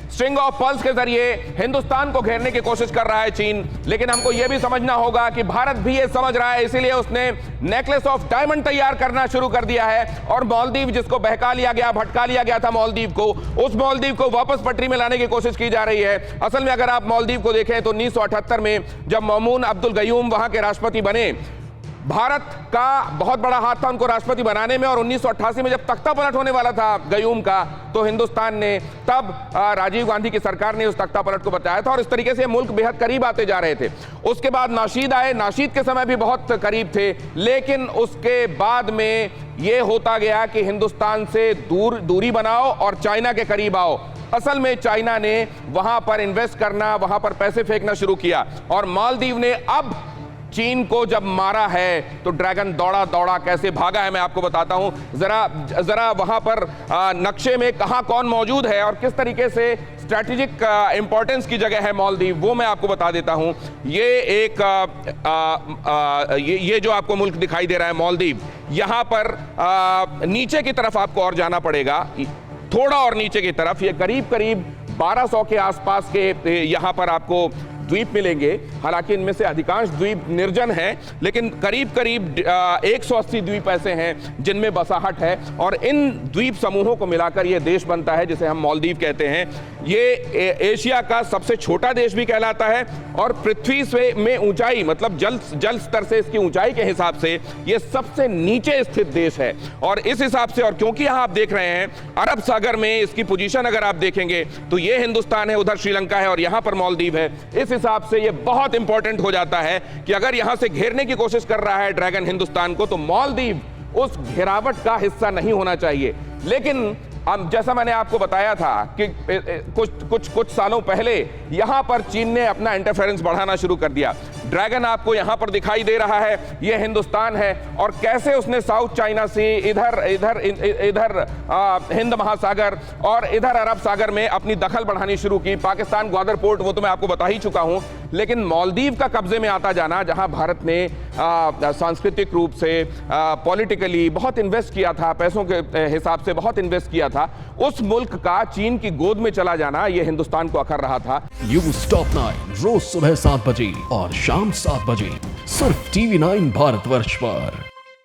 String of pearls के जरिए हिंदुस्तान को घेरने की कोशिश कर रहा है चीन। लेकिन हमको यह भी समझना होगा कि भारत भी ये समझ रहा है, इसीलिए उसने नेकलेस ऑफ डायमंड तैयार करना शुरू कर दिया है। और मालदीव, जिसको बहका लिया गया, भटका लिया गया था मालदीव को, उस मालदीव को वापस पटरी में लाने की कोशिश की जा रही है। असल में अगर आप मालदीव को देखें तो 1978 में जब ममून अब्दुल गयूम वहां के राष्ट्रपति बने, भारत का बहुत बड़ा हाथ था उनको राष्ट्रपति बनाने में। और 1988 में जब तख्ता पलट होने वाला था गयूम का, तो हिंदुस्तान ने तब राजीव गांधी की सरकार ने उस तख्ता पलट को बचाया था। और इस तरीके से मुल्क बेहद करीब आते जा रहे थे। उसके बाद नाशीद आए, नाशीद के समय भी बहुत करीब थे, लेकिन उसके बाद में यह होता गया कि हिंदुस्तान से दूरी बनाओ और चाइना के करीब आओ। असल में चाइना ने वहां पर इन्वेस्ट करना, वहां पर पैसे फेंकना शुरू किया। और मालदीव ने अब चीन को जब मारा है तो ड्रैगन दौड़ा दौड़ा कैसे भागा है मैं आपको बताता हूं। जरा वहां पर नक्शे में कहां कौन मौजूद है और किस तरीके से स्ट्रैटेजिक इंपॉर्टेंस की जगह है मालदीव, वो मैं आपको बता देता हूं। ये एक ये जो आपको मुल्क दिखाई दे रहा है मालदीव, यहां पर नीचे की तरफ आपको और जाना पड़ेगा, थोड़ा और नीचे की तरफ। ये करीब करीब 1200 के आसपास के यहां पर आपको द्वीप मिलेंगे। हालांकि इनमें से अधिकांश द्वीप निर्जन हैं, लेकिन करीब करीब 180 द्वीप ऐसे हैं जिनमें बसाहट है। और इन द्वीप समूहों को मिलाकर यह देश बनता है जिसे हम मालदीव कहते हैं। ये एशिया का सबसे छोटा देश भी कहलाता है और पृथ्वी से में ऊंचाई, मतलब जल स्तर से इसकी ऊंचाई के हिसाब से ये सबसे नीचे स्थित देश है। और इस हिसाब से, और क्योंकि यहां आप देख रहे हैं अरब सागर में इसकी पोजीशन अगर आप देखेंगे तो ये हिंदुस्तान है, उधर श्रीलंका है और यहां पर मालदीव है। इस हिसाब से ये बहुत इंपॉर्टेंट हो जाता है कि अगर यहां से घेरने की कोशिश कर रहा है ड्रैगन हिंदुस्तान को, तो मालदीव उस घेरावट का हिस्सा नहीं होना चाहिए। लेकिन जैसा मैंने आपको बताया था कि कुछ सालों पहले यहां पर चीन ने अपना इंटरफेरेंस बढ़ाना शुरू कर दिया। ड्रैगन आपको यहां पर दिखाई दे रहा है, यह हिंदुस्तान है। और कैसे उसने साउथ चाइना सी, इधर हिंद महासागर और इधर अरब सागर में अपनी दखल बढ़ानी शुरू की। पाकिस्तान ग्वादर पोर्ट, वो तो मैं आपको बता ही चुका हूं। लेकिन मालदीव का कब्जे में आता जाना, जहां भारत ने सांस्कृतिक रूप से, पॉलिटिकली बहुत इन्वेस्ट किया था, पैसों के हिसाब से बहुत इन्वेस्ट किया था, उस मुल्क का चीन की गोद में चला जाना यह हिंदुस्तान को अखर रहा था। न्यूज़ टॉप 9 रोज सुबह 7 बजे और शाम 7 बजे सिर्फ TV9 भारतवर्ष पर।